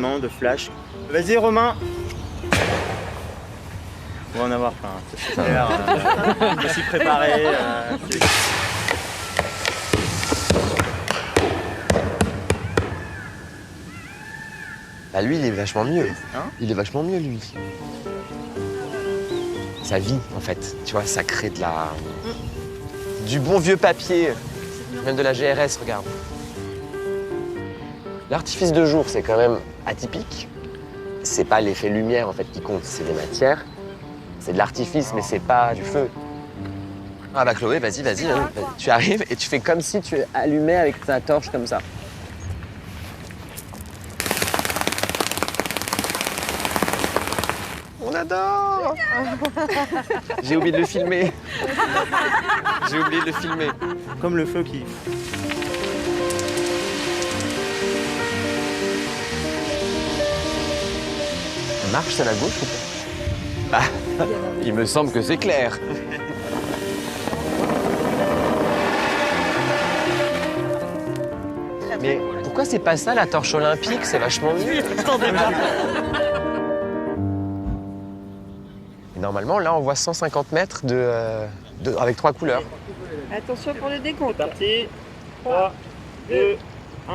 d'événements, de flash. Vas-y Romain. On va en avoir plein, c'est clair. Je me suis préparé. Bah lui, il est vachement mieux. Hein? Il est vachement mieux, lui. Ça vit, en fait. Tu vois, ça crée du bon vieux papier. Même de la GRS, regarde. L'artifice de jour, c'est quand même atypique. C'est pas l'effet lumière, en fait, qui compte. C'est des matières. C'est de l'artifice, mais c'est pas du feu. Ah bah Chloé, vas-y, vas-y. Hein. Tu arrives et tu fais comme si tu allumais avec ta torche comme ça. On adore. J'ai oublié de le filmer. J'ai oublié de le filmer. Comme le feu qui... Ça marche, c'est à la gauche ou pas? Bah, il me semble que c'est clair. Mais pourquoi c'est pas ça la torche olympique? C'est vachement mieux. Et normalement, là, on voit 150 mètres avec 3 couleurs. Attention pour le décompte. C'est parti. 3, 2, 1.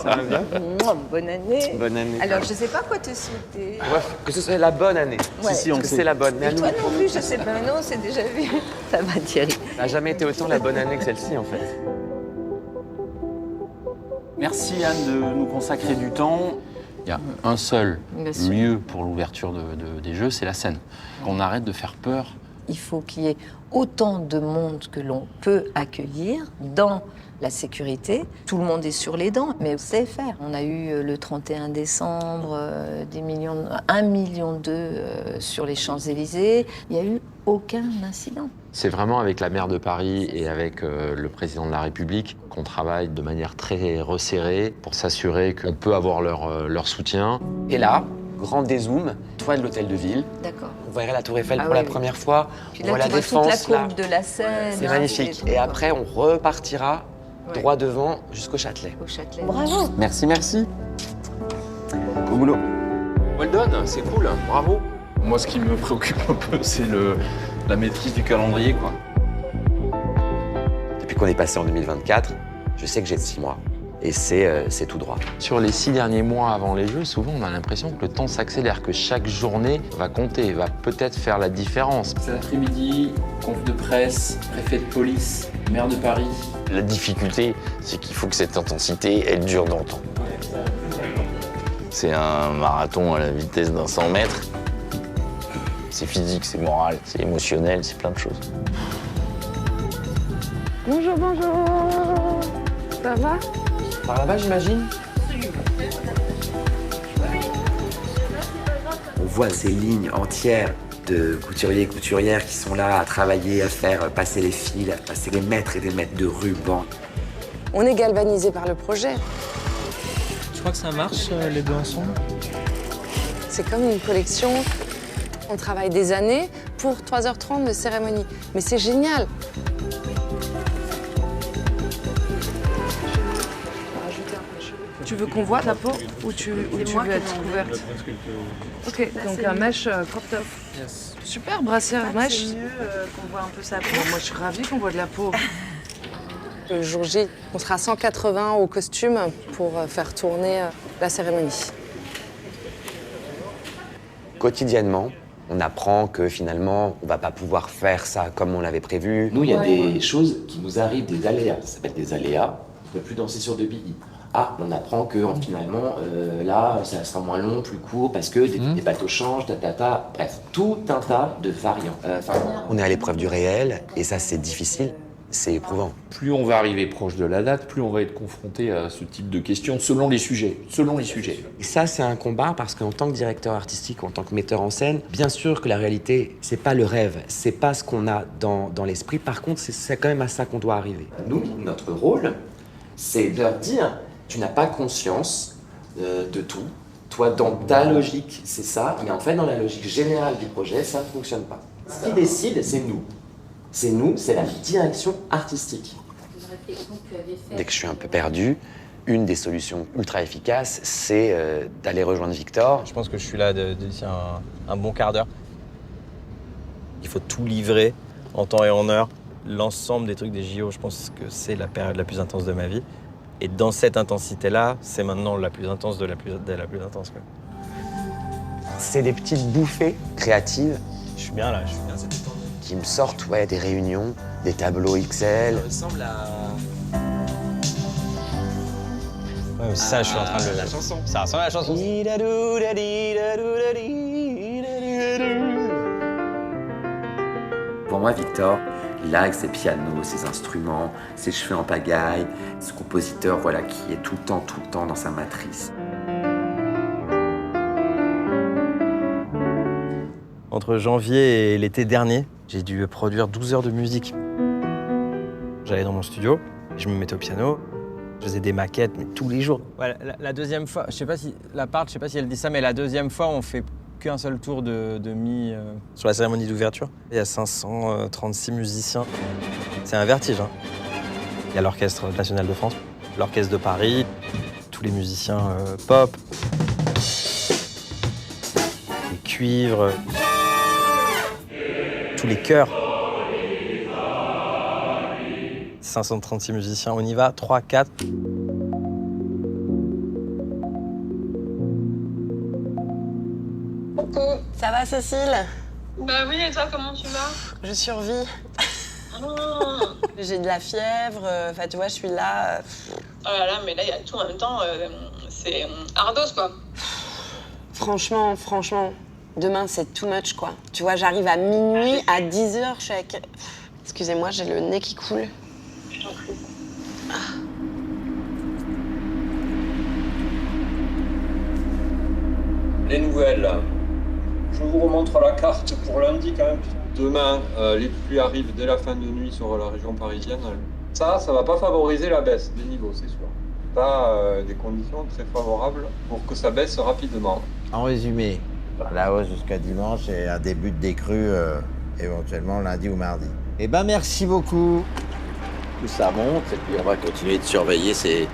Ça va bien? Bonne année. Bonne année. Alors, je sais pas quoi te souhaiter. Ouais, que ce soit la bonne année. Ouais. Si, on Que sait. c'est la bonne. Mais à Et nous, toi non plus, je sais pas. Non, c'est déjà vu. Ça va, Thierry. ça n'a jamais été autant la bonne année que celle-ci, en fait. Merci Anne de nous consacrer du temps. Il y a un seul Bien sûr. lieu pour l'ouverture des Jeux, c'est la scène. Qu'on arrête de faire peur. Il faut qu'il y ait autant de monde que l'on peut accueillir dans la sécurité. Tout le monde est sur les dents, mais on sait faire. On a eu le 31 décembre 1,2 million sur les Champs-Élysées. Il n'y a eu aucun incident. C'est vraiment avec la maire de Paris et avec le président de la République qu'on travaille de manière très resserrée pour s'assurer qu'on peut avoir leur soutien. Et là, grand dézoom, toit de l'hôtel de ville. D'accord. On verrait la Tour Eiffel Ah pour oui, la oui. première fois. Puis On là, voit la tu vois Défense, toute la là. courbe de la Seine. C'est hein, magnifique. c'est Et trop après, on repartira Ouais. droit devant jusqu'au Châtelet. au Châtelet. Bravo. Merci, merci. Au boulot. Well done, c'est cool, bravo. Moi, ce qui me préoccupe un peu, c'est la maîtrise du calendrier, quoi. Depuis qu'on est passé en 2024, je sais que j'ai 6 mois. Et c'est tout droit. Sur les 6 derniers mois avant les Jeux, souvent on a l'impression que le temps s'accélère, que chaque journée va compter, va peut-être faire la différence. Cet après-midi, conf de presse, préfet de police, maire de Paris. La difficulté, c'est qu'il faut que cette intensité, elle dure dans le temps. C'est un marathon à la vitesse d'un 100 mètres. C'est physique, c'est moral, c'est émotionnel, c'est plein de choses. Bonjour, bonjour. Ça va? Par là-bas, j'imagine? On voit ces lignes entières de couturiers et couturières qui sont là à travailler, à faire passer les fils, à passer des mètres et des mètres de ruban. On est galvanisé par le projet. Tu crois que ça marche, les deux ensemble? C'est comme une collection. On travaille des années pour 3h30 de cérémonie. Mais c'est génial. Tu veux qu'on voit ta peau ou tu veux être couverte? Ok, donc un mèche crop top. Super, brassière mèche. C'est mieux qu'on voit un peu sa peau. Bon, moi, je suis ravie qu'on voit de la peau. Le jour J, on sera 180 au costume pour faire tourner la cérémonie. Quotidiennement, on apprend que finalement, on va pas pouvoir faire ça comme on l'avait prévu. Nous, il y a des choses qui nous arrivent, des aléas. Ça s'appelle des aléas. On ne peut plus danser sur 2 billes. Ah, on apprend que finalement, là, ça sera moins long, plus court, parce que des bateaux changent, Bref, tout un tas de variants. On est à l'épreuve du réel, et ça, c'est difficile. c'est éprouvant. Plus on va arriver proche de la date, plus on va être confronté à ce type de questions selon les sujets. Et ça, c'est un combat parce qu'en tant que directeur artistique ou en tant que metteur en scène, bien sûr que la réalité, c'est pas le rêve, c'est pas ce qu'on a dans l'esprit. Par contre, c'est quand même à ça qu'on doit arriver. Nous, notre rôle, c'est de leur dire, tu n'as pas conscience de tout. Toi, dans ta logique, c'est ça, mais en fait, dans la logique générale du projet, ça ne fonctionne pas. Ce qui décide, c'est nous. C'est nous, c'est la direction artistique. Dès que je suis un peu perdu, une des solutions ultra efficaces, c'est d'aller rejoindre Victor. Je pense que je suis là d'ici un bon quart d'heure. Il faut tout livrer en temps et en heure. L'ensemble des trucs des JO, je pense que c'est la période la plus intense de ma vie. Et dans cette intensité-là, c'est maintenant la plus intense de la plus intense, quoi. C'est des petites bouffées créatives. Je suis bien là, c'est détendu. Qui me sortent des réunions, des tableaux XL. Ça ressemble à... Ouais, c'est ça, je suis en train de... La chanson. Ça ressemble à la chanson. Pour moi, Victor, là, avec ses pianos, ses instruments, ses cheveux en pagaille, ce compositeur qui est tout le temps dans sa matrice. Entre janvier et l'été dernier, j'ai dû produire 12 heures de musique. J'allais dans mon studio, je me mettais au piano, je faisais des maquettes, mais tous les jours. Ouais, la deuxième fois, je sais pas si elle dit ça, mais la deuxième fois, on fait qu'un seul tour de mi sur la cérémonie d'ouverture. Il y a 536 musiciens. C'est un vertige, hein. Il y a l'Orchestre national de France, l'Orchestre de Paris, tous les musiciens pop, les cuivres, tous les chœurs. 536 musiciens, on y va, 3, 4. Coucou. Ça va, Cécile? Bah oui, et toi, comment tu vas? Je survis. J'ai de la fièvre, tu vois, je suis là. Oh là là, mais là, il y a tout en même temps, c'est ardos, quoi. Franchement, demain, c'est too much, quoi. Tu vois, j'arrive à minuit, à 10h, je suis avec... Excusez-moi, j'ai le nez qui coule. Je t'en prie. Les nouvelles, là. Je vous remontre la carte pour lundi quand même. Demain, les pluies arrivent dès la fin de nuit sur la région parisienne. Ça va pas favoriser la baisse des niveaux, c'est sûr. Pas des conditions très favorables pour que ça baisse rapidement. En résumé, la hausse jusqu'à dimanche et un début de décrue éventuellement lundi ou mardi. Eh ben merci beaucoup. Tout ça monte et puis on va continuer de surveiller ce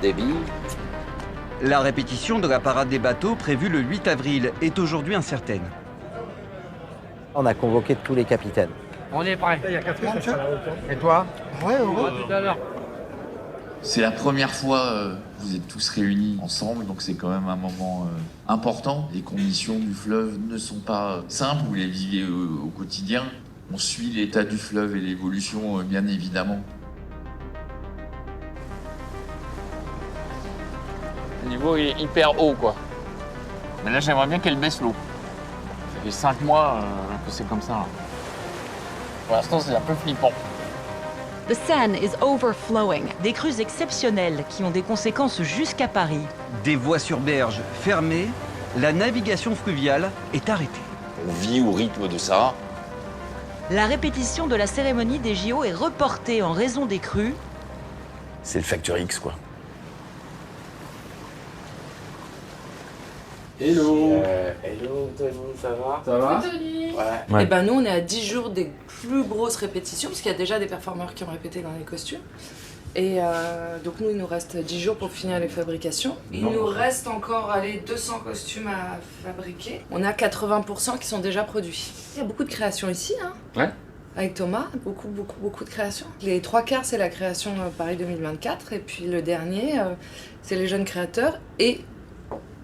débit. La répétition de la parade des bateaux prévue le 8 avril est aujourd'hui incertaine. On a convoqué tous les capitaines. On est prêt. Il y a 4 heures, et toi? Ouais, tout à l'heure. C'est la première fois que vous êtes tous réunis ensemble, donc c'est quand même un moment important. Les conditions du fleuve ne sont pas simples, vous les vivez au quotidien. On suit l'état du fleuve et l'évolution, bien évidemment. Le niveau est hyper haut, quoi. Mais là, j'aimerais bien qu'elle baisse l'eau. Ça fait 5 mois que c'est comme ça, là. Pour l'instant, c'est un peu flippant. The Seine is overflowing. Des crues exceptionnelles qui ont des conséquences jusqu'à Paris. Des voies sur berge fermées, la navigation fluviale est arrêtée. On vit au rythme de ça. La répétition de la cérémonie des JO est reportée en raison des crues. C'est le facteur X, quoi. Hello. Hello, Tony, ça va? Ça va? Tony. Ouais. Et ben nous, on est à 10 jours des plus grosses répétitions, parce qu'il y a déjà des performeurs qui ont répété dans les costumes. Et donc nous, il nous reste 10 jours pour finir les fabrications. Il nous reste encore 200 costumes à fabriquer. On a 80% qui sont déjà produits. Il y a beaucoup de créations ici, hein. Ouais. Avec Thomas, beaucoup de créations. Les 3/4, c'est la création Paris 2024, et puis le dernier, c'est les jeunes créateurs et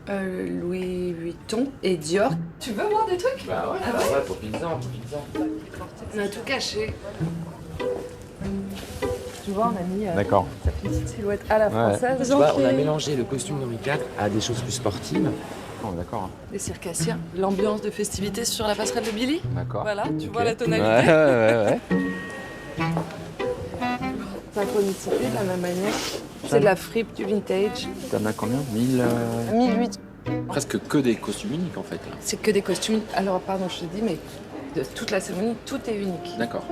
Louis Vuitton et Dior. Tu veux voir des trucs? Bah ouais, ah ouais, profite-en. On a tout caché. Tu vois, on a mis cette petite silhouette à la française. Tu vois, on a mélangé le costume d'Henri IV à des choses plus sportives. Oh, d'accord. Les circassiens. L'ambiance de festivité sur la passerelle de Billy. D'accord. Voilà, tu Ok. vois la tonalité. Ouais. Synchronicité de la même manière. C'est de la fripe, du vintage. T'en as combien 1000 1008. Presque que des costumes uniques en fait. Là. C'est que des costumes. Alors, pardon, je te dis, mais de toute la cérémonie, tout est unique. D'accord.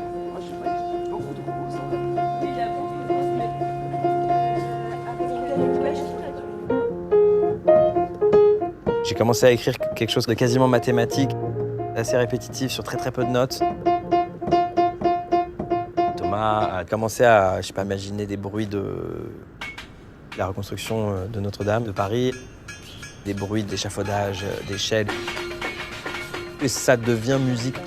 J'ai commencé à écrire quelque chose de quasiment mathématique, assez répétitif sur très très peu de notes. Thomas a commencé à, imaginer des bruits de la reconstruction de Notre-Dame de Paris, des bruits d'échafaudage, d'échelle. Et ça devient musique.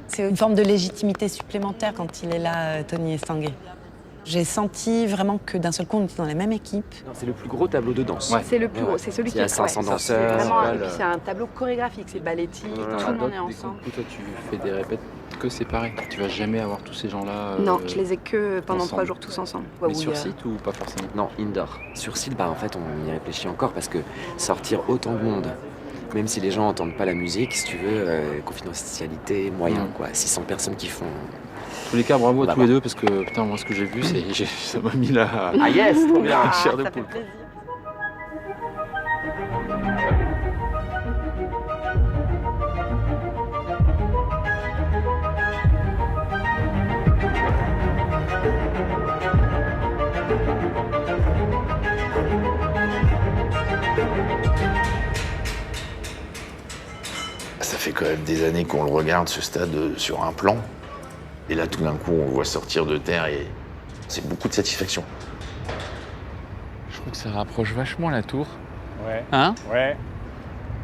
C'est une forme de légitimité supplémentaire quand il est là, Tony Estanguet. J'ai senti vraiment que d'un seul coup, on était dans la même équipe. C'est le plus gros tableau de danse. C'est le plus gros, c'est celui qui Il y a 500 danseurs. Vraiment, et puis c'est un tableau chorégraphique, c'est ballettique, tout le monde est ensemble. Du coup, toi, tu fais des répètes que séparés. Tu vas jamais avoir tous ces gens-là. Non, je les ai que pendant ensemble. 3 jours tous ensemble. Mais sur site ou pas forcément? Non, indoor. Sur site, en fait, on y réfléchit encore parce que sortir autant de monde, même si les gens n'entendent pas la musique, si tu veux, confidentialité, moyen, quoi. 600 personnes qui font. En tous les cas, bravo à tous les deux parce que putain, moi, ce que j'ai vu, ça m'a mis là. Ah yes, trop bien. Chair de poule. Ça fait quand même des années qu'on le regarde, ce stade, sur un plan. Et là, tout d'un coup, on le voit sortir de terre et c'est beaucoup de satisfaction. Je trouve que ça rapproche vachement la tour. Ouais. Hein? Ouais,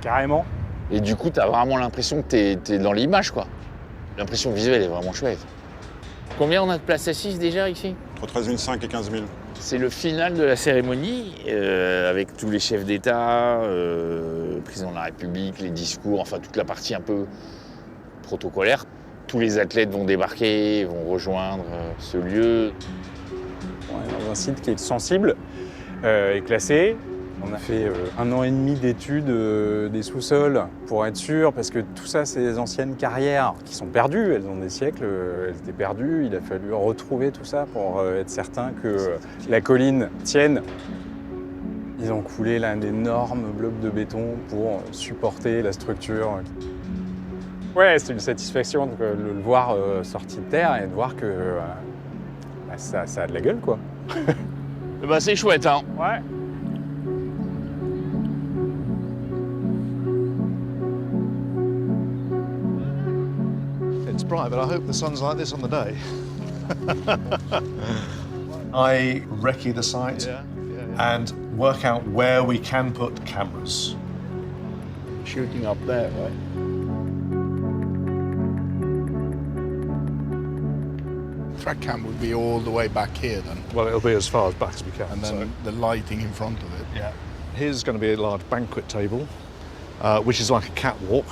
carrément. Et du coup, t'as vraiment l'impression que t'es dans l'image, quoi. L'impression visuelle est vraiment chouette. Combien on a de places assises déjà ici? Entre 13 500 et 15 000. C'est le final de la cérémonie, avec tous les chefs d'État, le président de la République, les discours, enfin toute la partie un peu protocolaire. Tous les athlètes vont débarquer, vont rejoindre ce lieu. On est dans un site qui est sensible et classé. On a fait 1 an et demi d'études des sous-sols pour être sûr, parce que tout ça, c'est des anciennes carrières qui sont perdues. Elles ont des siècles, elles étaient perdues. Il a fallu retrouver tout ça pour être certain que la colline tienne. Ils ont coulé là un énorme bloc de béton pour supporter la structure. Ouais, c'est une satisfaction de le voir sorti de terre et de voir que ça a de la gueule, quoi. Bah c'est chouette, hein. Ouais. It's bright, but I hope the sun's like this on the day. I recce the site and work out where we can put cameras. Shooting up there, right? Track cam would be all the way back here then. Well, it'll be as far as back as we can. And then the lighting in front of it. Yeah. Here's going to be a large banquet table, which is like a catwalk.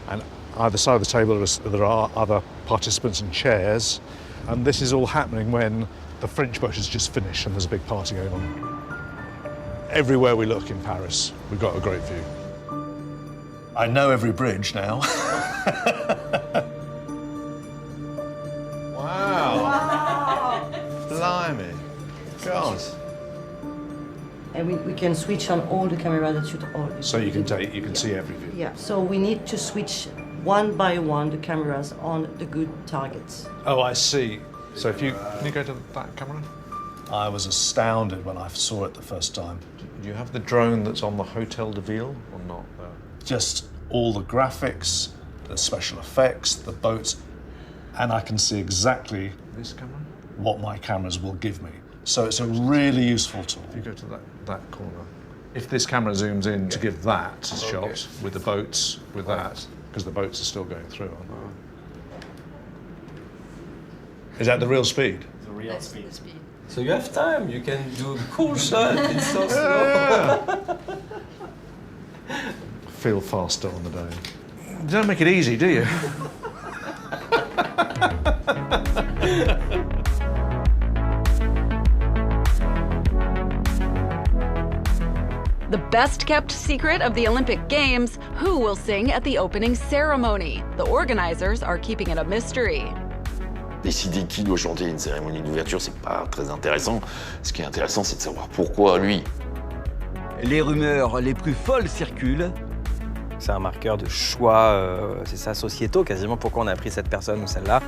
And either side of the table there are other participants and chairs. And this is all happening when the French boat has just finished and there's a big party going on. Everywhere we look in Paris, we've got a great view. I know every bridge now. Wow. Blimey. God. And we can switch on all the cameras that shoot all. So you can see every view. Yeah. So we need to switch one by one the cameras on the good targets. Oh, I see. So can you go to that camera? I was astounded when I saw it the first time. Do you have the drone that's on the Hotel de Ville or not? Just all the graphics, the special effects, the boats, and I can see exactly what my cameras will give me. So it's a really useful tool. If you go to that corner. If this camera zooms in to give that shot with the boats, with that, because the boats are still going through. Is that the real speed? The real speed. So you have time, you can do cool shots, it's so slow. Feel faster on the day. You don't make it easy, do you? The best-kept secret of the Olympic Games, who will sing at the opening ceremony? The organizers are keeping it a mystery. Décider qui doit chanter une cérémonie d'ouverture, c'est pas très intéressant. Ce qui est intéressant, c'est de savoir pourquoi lui. Les rumeurs les plus folles circulent. C'est un marqueur de choix, c'est ça, sociétaux quasiment. Pourquoi on a pris cette personne ou celle-là?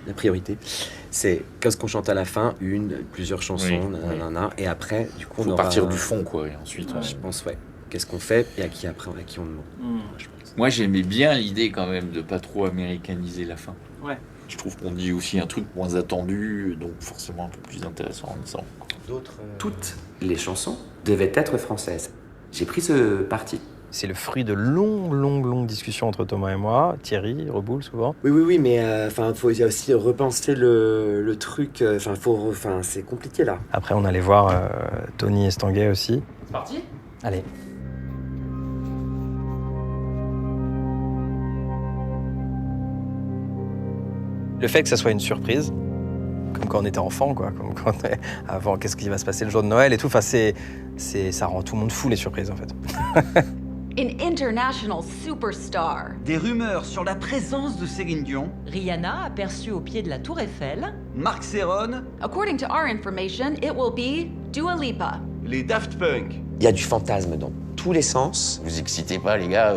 La priorité, c'est qu'est-ce qu'on chante à la fin, plusieurs chansons, nanana, et après, du coup, on faut aura partir du fond, quoi, et ensuite. Je pense, ouais. Qu'est-ce qu'on fait et à qui après, à qui on demande. Je pense. Moi, j'aimais bien l'idée quand même de pas trop américaniser la fin. Ouais. Je trouve qu'on dit aussi un truc moins attendu, donc forcément un peu plus intéressant en disant. Toutes les chansons devaient être françaises. J'ai pris ce parti. C'est le fruit de longues discussions entre Thomas et moi, Thierry, Reboul souvent. Oui, mais faut aussi repenser le truc. C'est compliqué là. Après, on allait voir Tony Estanguet aussi. C'est parti ? Allez. Le fait que ça soit une surprise, comme quand on était enfant, quoi, comme quand avant, qu'est-ce qui va se passer le jour de Noël et tout. Enfin, ça rend tout le monde fou les surprises en fait. An international superstar. Des rumeurs sur la présence de Céline Dion. Rihanna aperçue au pied de la Tour Eiffel. Marc Serron. According to our information, it will be Dua Lipa. Les Daft Punk. Il y a du fantasme dans tous les sens. Vous excitez pas, les gars,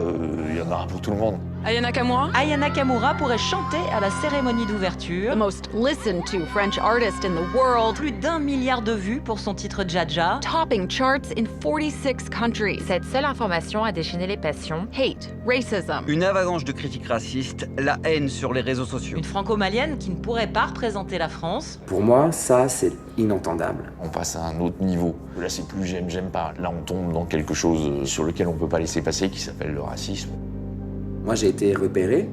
il y en aura pour tout le monde. Aya Nakamura. Aya Nakamura pourrait chanter à la cérémonie d'ouverture. The most listened to French artist in the world. Plus d'1 milliard de vues pour son titre Jaja. Topping charts in 46 countries. Cette seule information a déchaîné les passions. Hate, racism. Une avalanche de critiques racistes, la haine sur les réseaux sociaux. Une franco-malienne qui ne pourrait pas représenter la France. Pour moi, ça, c'est inentendable. On passe à un autre niveau. Là, c'est plus j'aime pas. Là, on tombe dans quelque chose sur lequel on peut pas laisser passer, qui s'appelle le racisme. Moi, j'ai été repéré.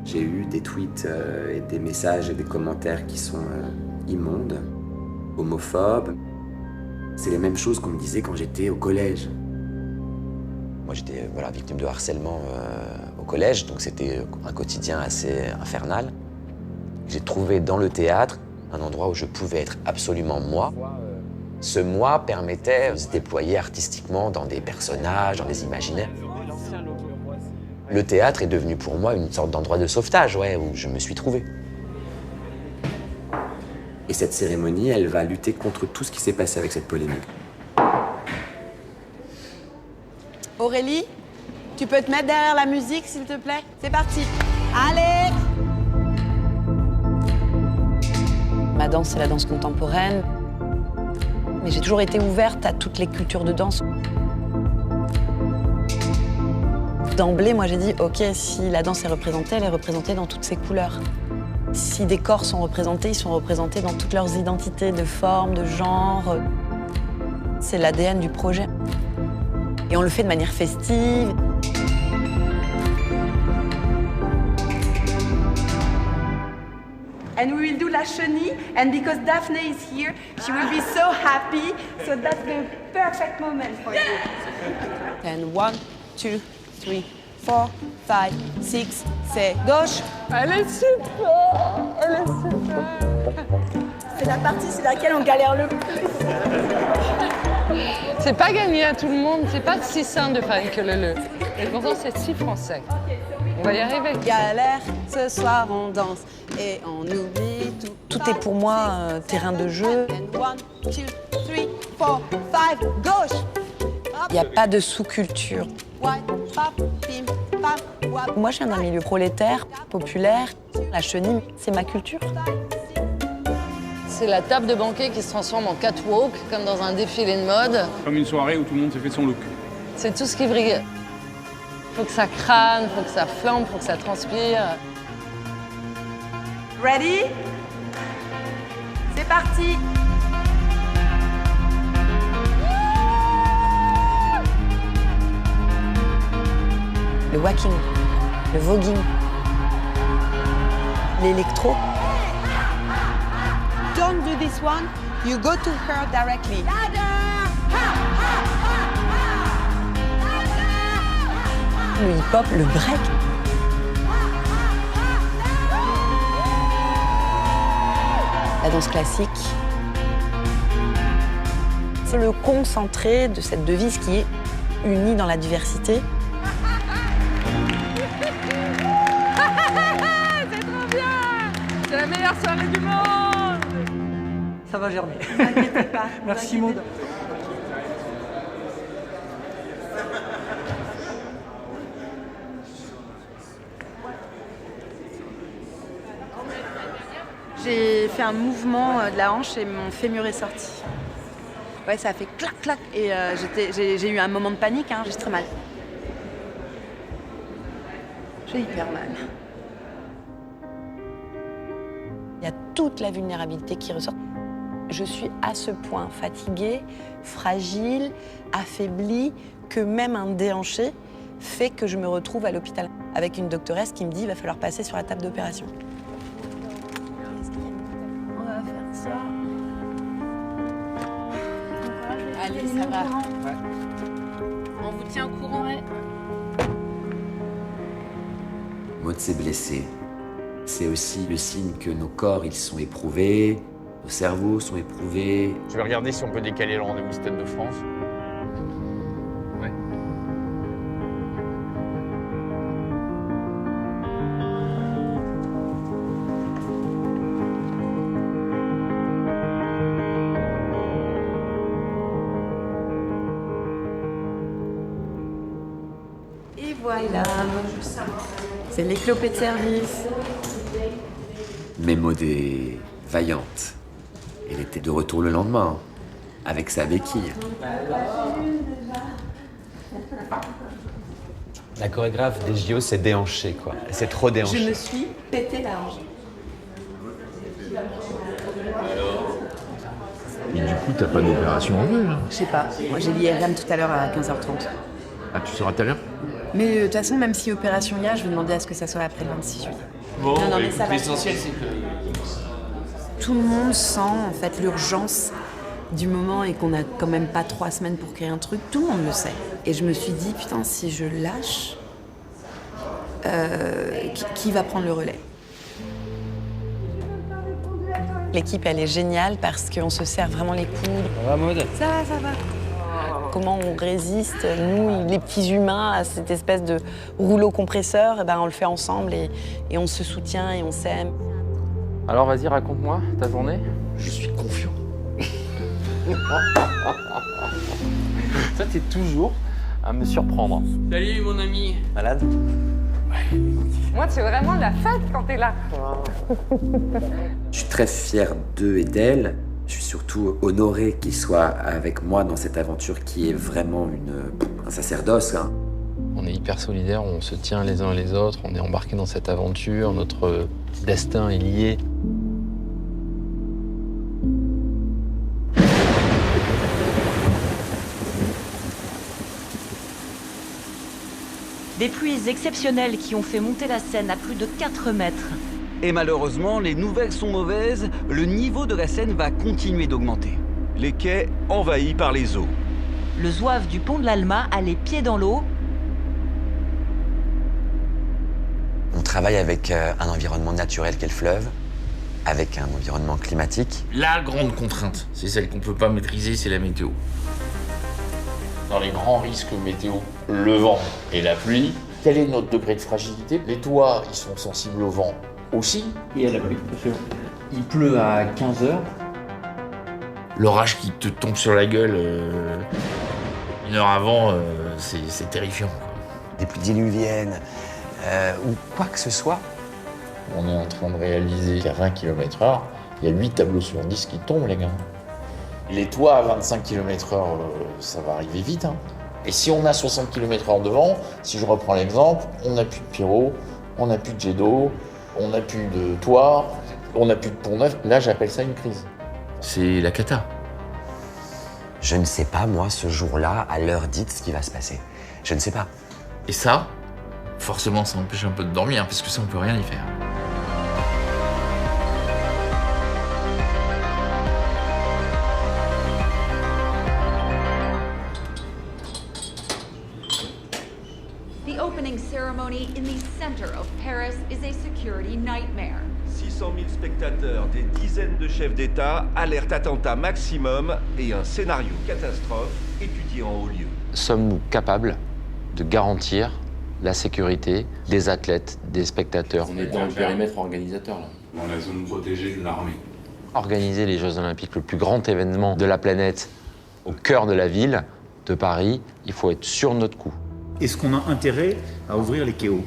J'ai eu des tweets et des messages et des commentaires qui sont immondes, homophobes. C'est les mêmes choses qu'on me disait quand j'étais au collège. Moi, j'étais victime de harcèlement au collège, donc c'était un quotidien assez infernal. J'ai trouvé dans le théâtre un endroit où je pouvais être absolument moi. Ce moi permettait de se déployer artistiquement dans des personnages, dans des imaginaires. Le théâtre est devenu pour moi une sorte d'endroit de sauvetage, où je me suis trouvé. Et cette cérémonie, elle va lutter contre tout ce qui s'est passé avec cette polémique. Aurélie, tu peux te mettre derrière la musique, s'il te plaît? C'est parti. Allez! Ma danse, c'est la danse contemporaine. Mais j'ai toujours été ouverte à toutes les cultures de danse. D'emblée, moi j'ai dit, ok, si la danse est représentée, elle est représentée dans toutes ses couleurs. Si des corps sont représentés, ils sont représentés dans toutes leurs identités de forme, de genre. C'est l'ADN du projet. Et on le fait de manière festive. And we will do La Chenille, and because Daphne is here, she will be so happy. So that's the perfect moment for you. And 1, 2, 3, 4, 5, 6, c'est gauche. Elle est super. Elle est super. C'est la partie sur laquelle on galère le plus. C'est pas gagné à tout le monde, c'est pas si simple de faire un ukulélé. Et pourtant, c'est si français. On va y arriver. Galère, ce soir on danse et on oublie tout. Tout est pour moi terrain de jeu. 1, 2, 3, 4, 5, gauche. Il n'y a pas de sous-culture. Moi, je viens d'un milieu prolétaire, populaire. La chenille, c'est ma culture. C'est la table de banquet qui se transforme en catwalk, comme dans un défilé de mode. Comme une soirée où tout le monde s'est fait son look. C'est tout ce qui brille. Faut que ça crâne, faut que ça flambe, faut que ça transpire. Ready? C'est parti! Le walking, le voguing, l'électro. Don't do this one, you go to her directly. Le hip-hop, le break. La danse classique. C'est le concentré de cette devise qui est unie dans la diversité. C'est trop bien! C'est la meilleure soirée du monde! Ça va germer. Ne vous inquiétez pas. Merci Maud. J'ai fait un mouvement de la hanche et mon fémur est sorti. Ouais, ça a fait clac clac et j'ai eu un moment de panique, hein, j'ai très mal. J'ai hyper mal. Il y a toute la vulnérabilité qui ressort. Je suis à ce point fatiguée, fragile, affaiblie, que même un déhanché fait que je me retrouve à l'hôpital avec une doctoresse qui me dit qu'il va falloir passer sur la table d'opération. On va faire ça. Allez, ça va. On vous tient au courant, ouais. Maud s'est blessée. C'est aussi le signe que nos corps, ils sont éprouvés, nos cerveaux sont éprouvés. Je vais regarder si on peut décaler le rendez-vous Stade de France. Ouais. Et voilà. C'est l'éclopée de service. Mais Maud est vaillante. Elle était de retour le lendemain, avec sa béquille. La chorégraphe des JO s'est déhanchée, quoi. Elle s'est trop déhanchée. Je me suis pété la hanche. Et du coup, t'as pas d'opération en vue, là? Je sais pas. Moi, j'ai l'IRM tout à l'heure à 15h30. Ah, tu seras tout à l'heure? Mais de toute façon, même si opération il y a, je vais demander à ce que ça soit après le 26 juillet. Bon, Non, mais ça va. l'essentiel, c'est que... Tout le monde sent en fait l'urgence du moment et qu'on a quand même pas 3 semaines pour créer un truc. Tout le monde le sait. Et je me suis dit, putain, si je lâche, qui va prendre le relais? L'équipe, elle est géniale parce qu'on se serre vraiment les coudes. Ça va, Maud? Ça va. Comment on résiste, nous, les petits humains, à cette espèce de rouleau compresseur, et ben on le fait ensemble et on se soutient et on s'aime. Alors vas-y, raconte-moi ta journée. Je suis confiant. Ça, t'es toujours à me surprendre. Salut, mon ami. Malade? Moi, c'est vraiment la fête quand t'es là. Je suis très fier d'eux et d'elle. Je suis surtout honoré qu'ils soient avec moi dans cette aventure qui est vraiment un sacerdoce. Hein. On est hyper solidaires, on se tient les uns les autres, on est embarqués dans cette aventure, notre destin est lié. Des pluies exceptionnelles qui ont fait monter la Seine à plus de 4 mètres. Et malheureusement, les nouvelles sont mauvaises, le niveau de la Seine va continuer d'augmenter. Les quais envahis par les eaux. Le zouave du pont de l'Alma a les pieds dans l'eau. On travaille avec un environnement naturel qu'est le fleuve, avec un environnement climatique. La grande contrainte, c'est celle qu'on peut pas maîtriser, c'est la météo. Dans les grands risques météo, le vent et la pluie, quel est notre degré de fragilité? Les toits, ils sont sensibles au vent aussi. Et à la pluie, bien sûr. Il pleut à 15h. L'orage qui te tombe sur la gueule une heure avant, c'est terrifiant. Des pluies diluviennes, ou quoi que ce soit. On est en train de réaliser qu'à 20 km/h, il y a 8 tableaux sur 10 qui tombent, les gars. Les toits à 25 km/h, ça va arriver vite. Hein. Et si on a 60 km/h devant, si je reprends l'exemple, on n'a plus de pyro, on n'a plus de jet d'eau, on n'a plus de toit, on n'a plus de pont neuf. Là, j'appelle ça une crise. C'est la cata. Je ne sais pas, moi, ce jour-là, à l'heure dite, ce qui va se passer. Je ne sais pas. Et ça, forcément, ça empêche un peu de dormir, parce que ça, on peut rien y faire. The opening ceremony in the center of Paris is a security nightmare. 600 000 spectateurs, des dizaines de chefs d'État, alerte attentat maximum et un scénario catastrophe étudié en haut lieu. Sommes-nous capables de garantir la sécurité des athlètes, des spectateurs? On est dans le périmètre organisateur, là. Dans la zone protégée de l'armée. Organiser les Jeux Olympiques, le plus grand événement de la planète, au cœur de la ville de Paris, il faut être sur notre coup. Est-ce qu'on a intérêt à ouvrir les KO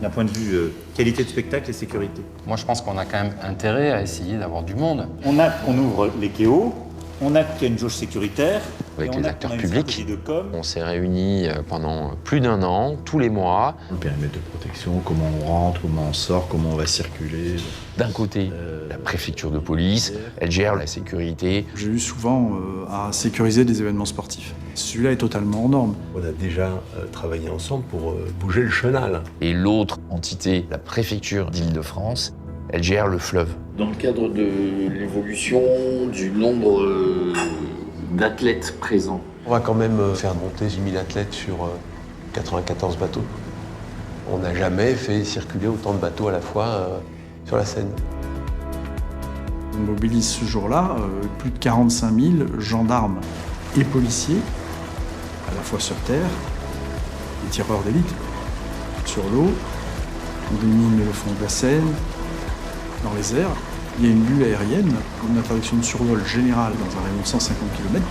d'un point de vue qualité de spectacle et sécurité? Moi, je pense qu'on a quand même intérêt à essayer d'avoir du monde. On acte qu'on ouvre les KO, on acte qu'il y a une jauge sécuritaire. Avec les acteurs publics, on s'est réunis pendant plus d'1 an, tous les mois. Le périmètre de protection, comment on rentre, comment on sort, comment on va circuler. D'un côté, la préfecture de police, elle gère la sécurité. J'ai eu souvent à sécuriser des événements sportifs. Celui-là est totalement en norme. On a déjà travaillé ensemble pour bouger le chenal. Et l'autre entité, la préfecture d'Île-de-France, elle gère le fleuve. Dans le cadre de l'évolution du nombre d'athlètes présents. On va quand même faire monter 10 000 athlètes sur 94 bateaux. On n'a jamais fait circuler autant de bateaux à la fois sur la Seine. On mobilise ce jour-là plus de 45 000 gendarmes et policiers, à la fois sur terre, et tireurs d'élite, sur l'eau. On démine le fond de la Seine, dans les airs. Il y a une bulle aérienne, une interdiction de survol générale dans un rayon de 150 km.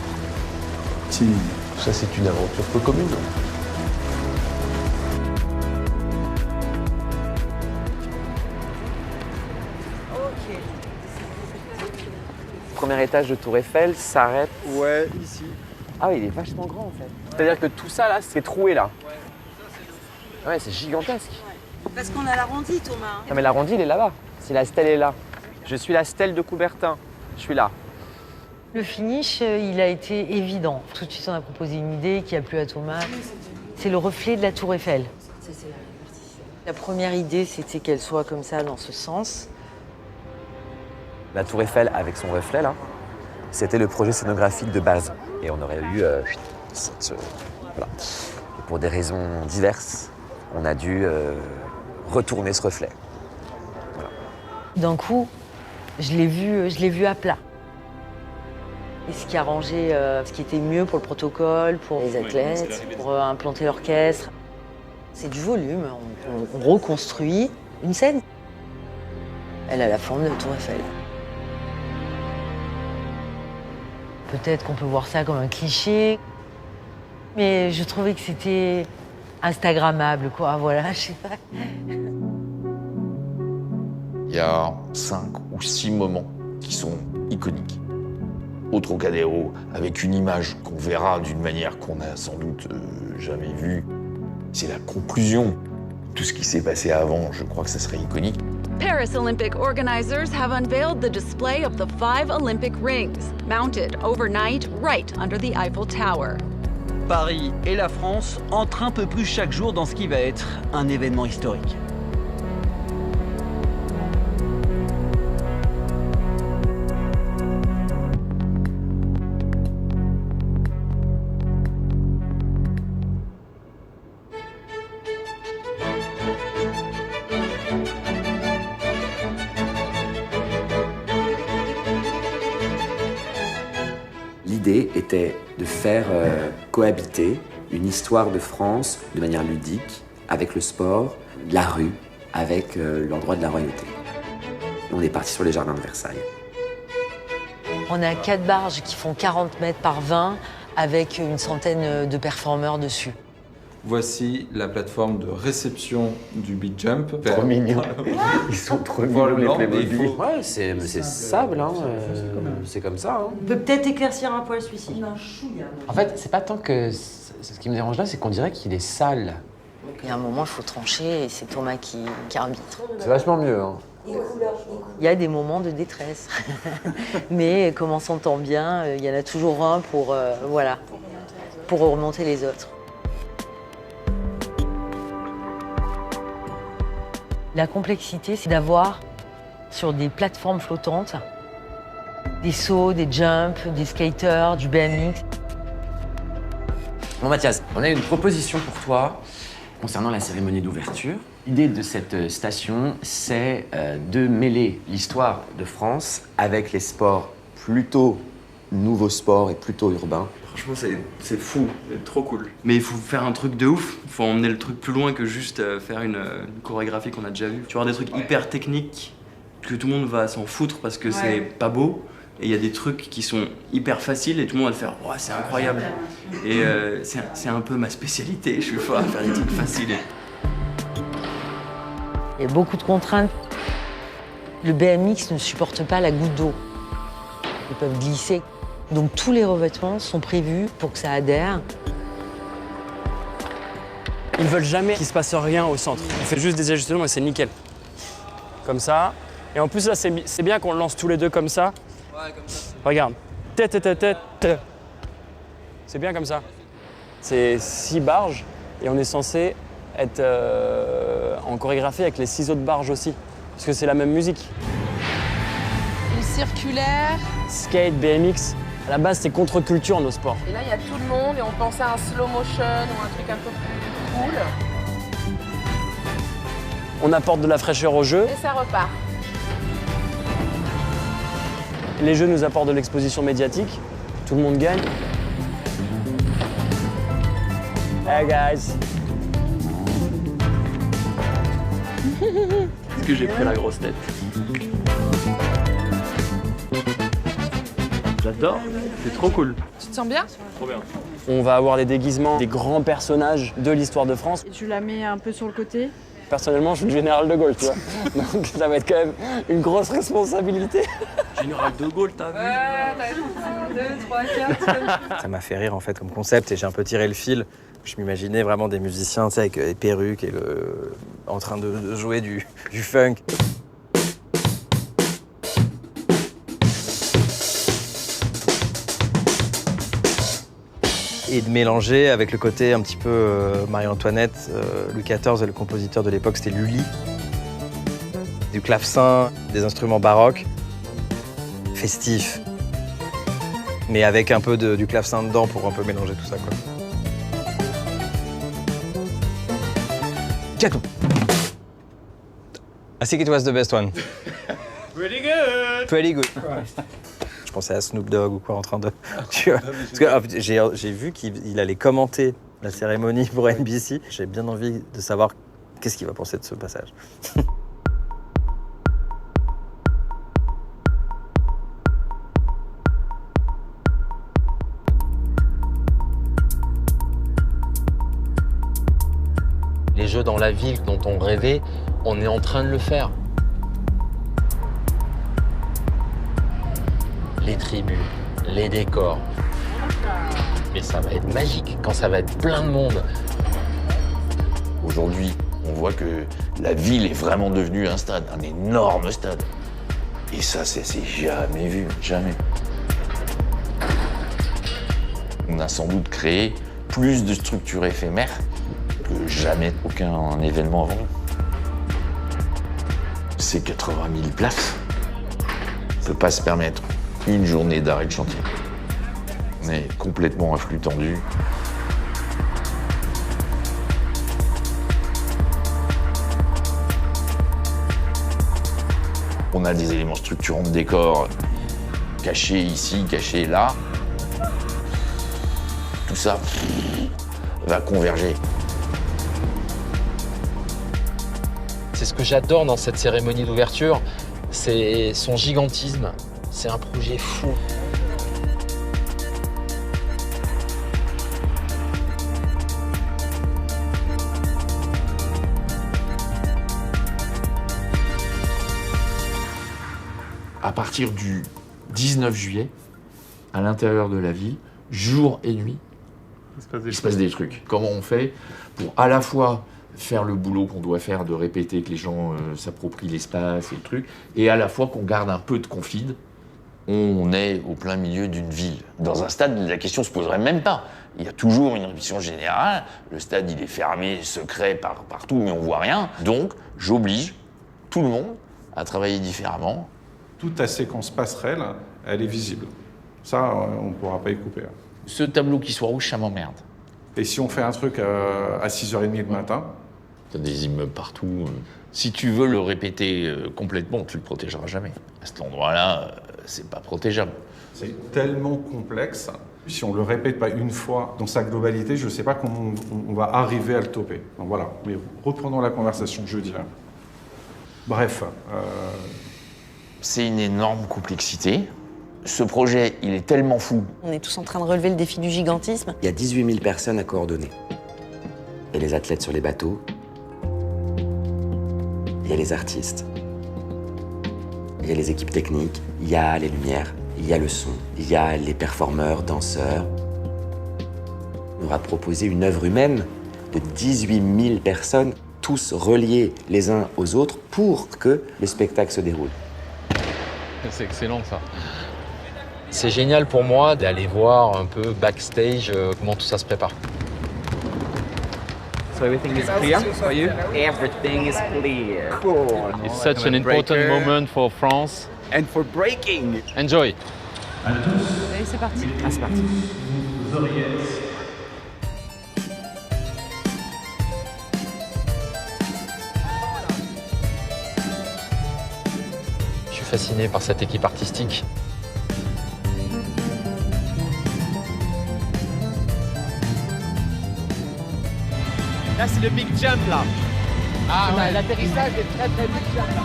Ça, c'est une aventure peu commune. Premier étage de Tour Eiffel s'arrête. Ouais, ici. Ah oui, il est vachement grand en fait. C'est-à-dire que tout ça là, c'est troué là. Ouais, c'est gigantesque. Parce qu'on a l'arrondi, Thomas. Non mais l'arrondi, il est là-bas. Si la stèle est là. Je suis la stèle de Coubertin. Je suis là. Le finish, il a été évident. Tout de suite, on a proposé une idée qui a plu à Thomas. C'est le reflet de la Tour Eiffel. La première idée, c'était qu'elle soit comme ça, dans ce sens. La Tour Eiffel avec son reflet là, c'était le projet scénographique de base. Et on aurait eu voilà. Et pour des raisons diverses, on a dû retourner ce reflet. Voilà. D'un coup, je l'ai vu à plat. Et ce qui arrangeait, ce qui était mieux pour le protocole, pour les athlètes, pour implanter l'orchestre. C'est du volume, on reconstruit une scène. Elle a la forme de la Tour Eiffel. Peut-être qu'on peut voir ça comme un cliché, mais je trouvais que c'était instagrammable, quoi, voilà, je sais pas. Il y a 5 ou 6 moments qui sont iconiques. Au Trocadéro, avec une image qu'on verra d'une manière qu'on n'a sans doute jamais vue. C'est la conclusion. Tout ce qui s'est passé avant, je crois que ça serait iconique. Paris Olympic organizers have unveiled the display of the 5 Olympic rings, mounted overnight right under the Eiffel Tower. Paris et la France entrent un peu plus chaque jour dans ce qui va être un événement historique. L'idée était de faire cohabiter une histoire de France de manière ludique avec le sport, la rue, avec l'endroit de la royauté. On est parti sur les jardins de Versailles. On a 4 barges qui font 40 mètres par 20 avec une centaine de performeurs dessus. Voici la plateforme de réception du Big Jump. Trop mignon. Ils sont trop mignons les Playmobil. Ouais, c'est sable, hein. C'est comme ça. Hein. On peut peut-être éclaircir un poil celui-ci. En fait, c'est pas tant que... Ce qui me dérange là, c'est qu'on dirait qu'il est sale. Il y a un moment, il faut trancher et c'est Thomas qui arbitre. C'est vachement mieux, hein. Il y a des moments de détresse. Mais comme on s'entend bien, il y en a toujours un pour, voilà, pour remonter les autres. La complexité, c'est d'avoir, sur des plateformes flottantes, des sauts, des jumps, des skaters, du BMX. Bon Mathias, on a une proposition pour toi concernant la cérémonie d'ouverture. L'idée de cette station, c'est de mêler l'histoire de France avec les sports plutôt nouveaux sports et plutôt urbains. Franchement, c'est fou, c'est trop cool. Mais il faut faire un truc de ouf, il faut emmener le truc plus loin que juste faire une chorégraphie qu'on a déjà vue. Tu vas avoir des trucs hyper techniques que tout le monde va s'en foutre parce que c'est pas beau. Et il y a des trucs qui sont hyper faciles et tout le monde va le faire. Ouais, c'est incroyable. Et c'est un peu ma spécialité, je suis fort à faire des trucs faciles. Il y a beaucoup de contraintes. Le BMX ne supporte pas la goutte d'eau. Ils peuvent glisser. Donc tous les revêtements sont prévus pour que ça adhère. Ils veulent jamais qu'il se passe rien au centre. On fait juste des ajustements et c'est nickel. Comme ça. Et en plus là, c'est bien qu'on le lance tous les deux comme ça. Ouais, comme ça. Regarde. Tête. C'est bien comme ça. C'est 6 barges et on est censé être en chorégraphie avec les 6 autres barges aussi. Parce que c'est la même musique. Une circulaire. Skate, BMX, à la base c'est contre-culture nos sports. Et là il y a tout le monde et on pensait à un slow motion ou un truc un peu plus cool. On apporte de la fraîcheur au jeu. Et ça repart. Les jeux nous apportent de l'exposition médiatique. Tout le monde gagne. Hey guys. Est-ce que j'ai pris la grosse tête? J'adore, c'est trop cool. Tu te sens bien? Trop bien. On va avoir les déguisements des grands personnages de l'histoire de France. Et tu la mets un peu sur le côté? Personnellement, je suis le général de Gaulle, tu vois. Donc ça va être quand même une grosse responsabilité. Général de Gaulle, t'as vu? Ouais, 2, 3, 4. Ça m'a fait rire en fait comme concept et j'ai un peu tiré le fil. Je m'imaginais vraiment des musiciens, tu sais, avec des perruques et en train de jouer du funk. Et de mélanger avec le côté un petit peu Marie-Antoinette. Louis XIV, le compositeur de l'époque, c'était Lully. Du clavecin, des instruments baroques, festifs, mais avec un peu du clavecin dedans pour un peu mélanger tout ça, quoi. Chatou. I think it was the best one. Pretty good. Pretty good. Je pensais à Snoop Dogg ou quoi en train de... Tu vois, parce que j'ai vu qu'il allait commenter la cérémonie pour NBC. J'ai bien envie de savoir qu'est-ce qu'il va penser de ce passage. Les jeux dans la ville dont on rêvait, on est en train de le faire. Les tribus, les décors. Mais ça va être magique quand ça va être plein de monde. Aujourd'hui, on voit que la ville est vraiment devenue un stade, un énorme stade. Et ça, c'est jamais vu, jamais. On a sans doute créé plus de structures éphémères que jamais aucun événement avant. C'est 80 000 places. On ne peut pas se permettre une journée d'arrêt de chantier. On est complètement à flux tendu. On a des éléments structurants de décor cachés ici, cachés là. Tout ça va converger. C'est ce que j'adore dans cette cérémonie d'ouverture, c'est son gigantisme. C'est un projet fou. À partir du 19 juillet, à l'intérieur de la ville, jour et nuit, il se passe des trucs. Comment on fait pour à la fois faire le boulot qu'on doit faire, de répéter, que les gens s'approprient l'espace et le truc, et à la fois qu'on garde un peu de confide. On est au plein milieu d'une ville. Dans un stade, la question se poserait même pas. Il y a toujours une ambition générale. Le stade, il est fermé, secret partout, mais on voit rien. Donc, j'oblige tout le monde à travailler différemment. Toute la séquence passerelle, elle est visible. Ça, on ne pourra pas y couper. Ce tableau qui soit rouge, ça m'emmerde. Et si on fait un truc à 6h30 le matin? T'as des immeubles partout. Si tu veux le répéter complètement, tu le protégeras jamais. À cet endroit-là, c'est pas protégeable. C'est tellement complexe. Si on le répète pas une fois dans sa globalité, je sais pas comment on va arriver à le toper. Donc voilà. Mais reprenons la conversation de jeudi. Bref. C'est une énorme complexité. Ce projet, il est tellement fou. On est tous en train de relever le défi du gigantisme. Il y a 18 000 personnes à coordonner. Il y a les athlètes sur les bateaux. Il y a les artistes. Il y a les équipes techniques. Il y a les lumières. Il y a le son. Il y a les performeurs, danseurs. On aura proposé une œuvre humaine de 18 000 personnes, tous reliés les uns aux autres pour que le spectacle se déroule. C'est excellent ça. C'est génial pour moi d'aller voir un peu backstage comment tout ça se prépare. So everything is clear for you? Everything is clear. Cool. It's such an important moment for France. And for breaking. Enjoy. Allez, c'est parti. Ah, c'est parti. Je suis fasciné par cette équipe artistique. Là, c'est le big jump, là. Ah ouais. L'atterrissage est très big jump, là.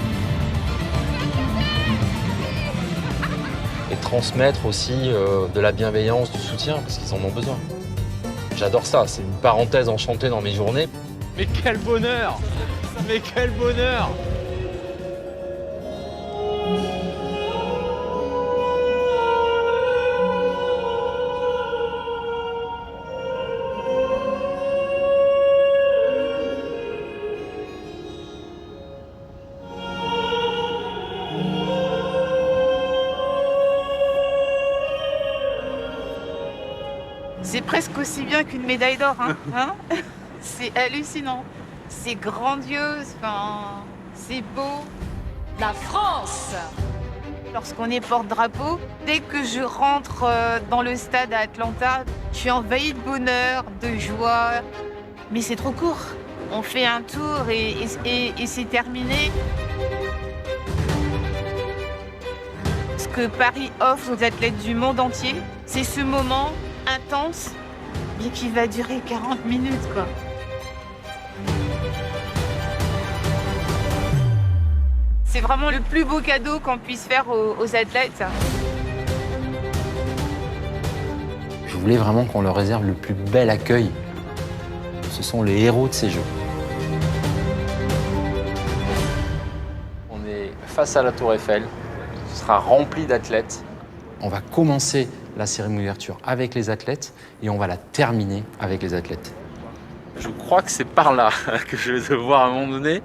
Et transmettre aussi de la bienveillance, du soutien, parce qu'ils en ont besoin. J'adore ça, c'est une parenthèse enchantée dans mes journées. Mais quel bonheur! Mais quel bonheur! C'est presque aussi bien qu'une médaille d'or, hein, c'est hallucinant, c'est grandiose, enfin, c'est beau. La France! Lorsqu'on est porte-drapeau, dès que je rentre dans le stade à Atlanta, je suis envahie de bonheur, de joie, mais c'est trop court. On fait un tour et c'est terminé. Ce que Paris offre aux athlètes du monde entier, c'est ce moment intense, mais qui va durer 40 minutes, quoi. C'est vraiment le plus beau cadeau qu'on puisse faire aux athlètes. Je voulais vraiment qu'on leur réserve le plus bel accueil. Ce sont les héros de ces Jeux. On est face à la Tour Eiffel. Ce sera rempli d'athlètes. On va commencer la cérémonie d'ouverture avec les athlètes et on va la terminer avec les athlètes. Je crois que c'est par là que je vais devoir à un moment donné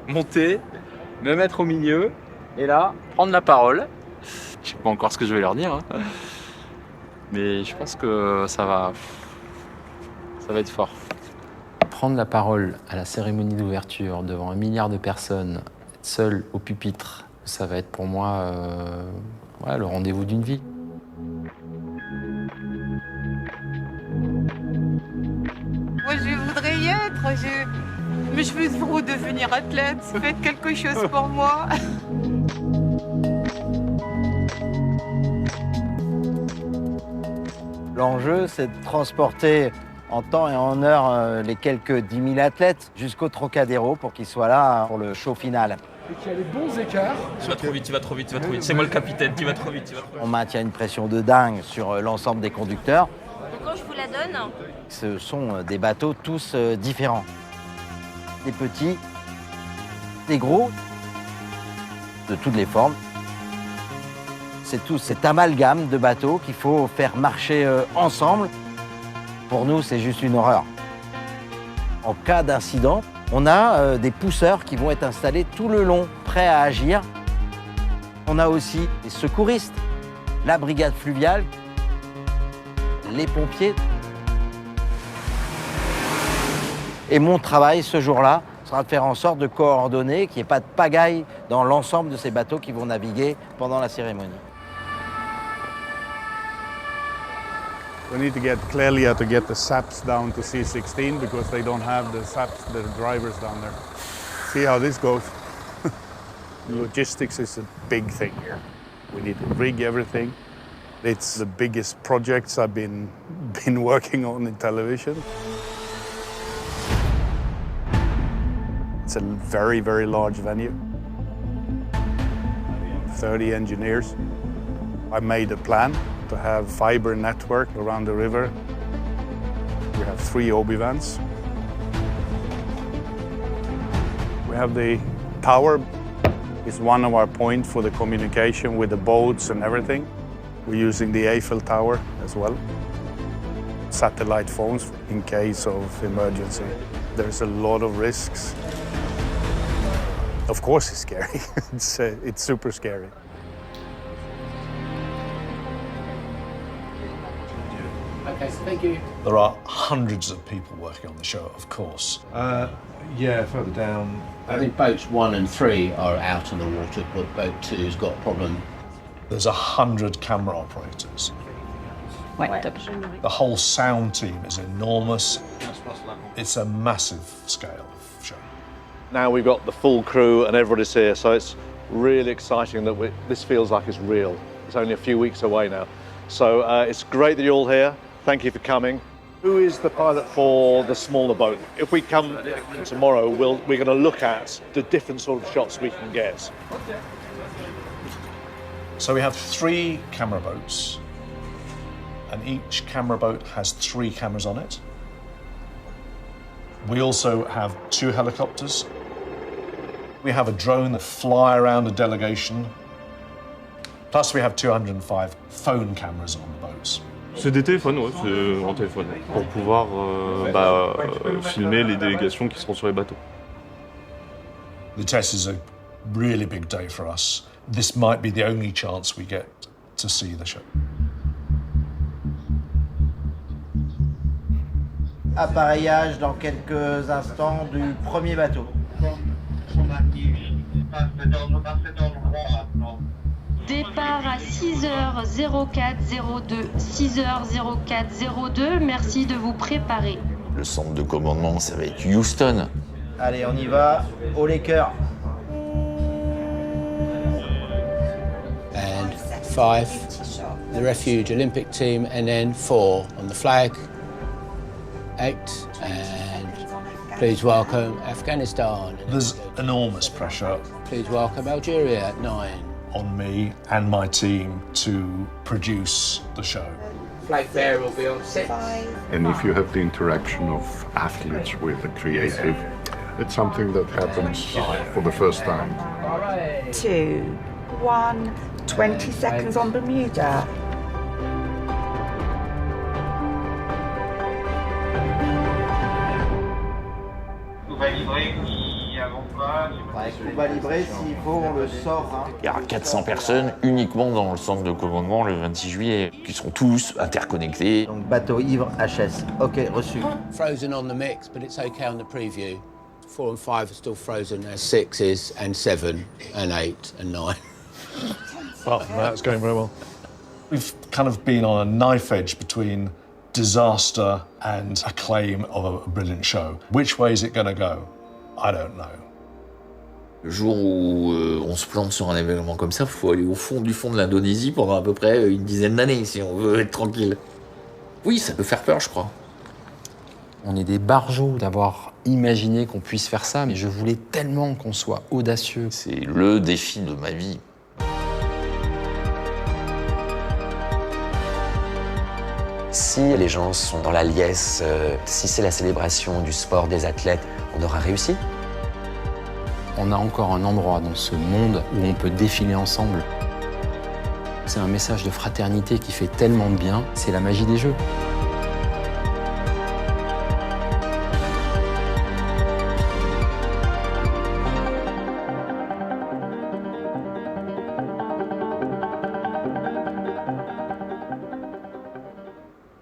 monter, me mettre au milieu et là, prendre la parole. Je sais pas encore ce que je vais leur dire, hein. Mais je pense que ça va être fort. Prendre la parole à la cérémonie d'ouverture devant 1 milliard de personnes, seul au pupitre, ça va être pour moi le rendez-vous d'une vie. Moi, je voudrais y être. Mais je veux trop devenir athlète. Faites quelque chose pour moi. L'enjeu, c'est de transporter en temps et en heure les quelques 10 000 athlètes jusqu'au Trocadéro pour qu'ils soient là pour le show final. Et qu'il y a les bons écarts. Tu vas trop vite, tu vas trop vite, tu vas trop vite. C'est moi le capitaine, tu vas trop vite, tu vas trop vite. On maintient une pression de dingue sur l'ensemble des conducteurs. Quand je vous la donne. Ce sont des bateaux tous différents. Des petits, des gros, de toutes les formes. c'est tout cet amalgame de bateaux qu'il faut faire marcher ensemble. Pour nous, c'est juste une horreur. En cas d'incident, on a des pousseurs qui vont être installés tout le long, prêts à agir. On a aussi les secouristes, la brigade fluviale, les pompiers. Et mon travail ce jour-là sera de faire en sorte de coordonner, qu'il n'y ait pas de pagaille dans l'ensemble de ces bateaux qui vont naviguer pendant la cérémonie. We need to get Clelia to get the SAPs down to C16 because they don't have the SAPs, the drivers down there. See how this goes. Logistics is a big thing here. We need to rig everything. It's the biggest projects I've been working on in television. It's a very, very large venue. 30 engineers. I made a plan to have fiber network around the river. We have 3 obi-vans. We have the tower. It's one of our points for the communication with the boats and everything. We're using the Eiffel Tower as well. Satellite phones in case of emergency. There's a lot of risks. Of course it's scary. It's super scary. Okay, so thank you. There are hundreds of people working on the show, of course. Yeah, further down. I think boats 1 and 3 are out in the water, but boat 2's got a problem. There's 100 camera operators. The whole sound team is enormous. It's a massive scale of show. Now we've got the full crew and everybody's here, so it's really exciting that this feels like it's real. It's only a few weeks away now. So it's great that you're all here. Thank you for coming. Who is the pilot for the smaller boat? If we come tomorrow, we're going to look at the different sort of shots we can get. So we have 3 camera boats, and each camera boat has 3 cameras on it. We also have 2 helicopters. We have a drone that fly around a delegation. Plus we have 205 phone cameras on the boats. C'est des téléphones, ouais, c'est en téléphone, pour pouvoir filmer les délégations qui seront sur les bateaux. The test is a really big day for us. This might be the only chance we get to see the show. Appareillage dans quelques instants du premier bateau. Départ à 6h0402, 6h0402, merci de vous préparer. Le centre de commandement, ça va être Houston. Allez, on y va, haut les cœurs. And 5, the refuge Olympic team, and then 4 on the flag. 8, and please welcome Afghanistan. There's enormous pressure. Please welcome Algeria at 9. On me and my team to produce the show. Flag bearer will be on 6. And if you have the interaction of athletes with the creative, it's something that happens for the first time. 2, 1, 20 seconds on Bermuda. On va livrer, s'il faut, on le sort. Hein. Il y aura 400 personnes uniquement dans le centre de commandement le 26 juillet, qui seront tous interconnectés. Donc bateau ivre HS, ok, reçu. Frozen on the mix, but it's okay on the preview. 4 and 5 are still frozen, as 6s and 7 and 8 and 9. Well, that's going very well. We've kind of been on a knife edge between disaster and acclaim of a brilliant show. Which way is it going to go? I don't know. Le jour où on se plante sur un événement comme ça, il faut aller au fond de l'Indonésie pendant à peu près une dizaine d'années si on veut être tranquille. Oui, ça peut faire peur, je crois. On est des barjots d'avoir imaginé qu'on puisse faire ça, mais je voulais tellement qu'on soit audacieux. C'est le défi de ma vie. Si les gens sont dans la liesse, si c'est la célébration du sport des athlètes, on aura réussi. On a encore un endroit dans ce monde où on peut défiler ensemble. C'est un message de fraternité qui fait tellement de bien, c'est la magie des jeux.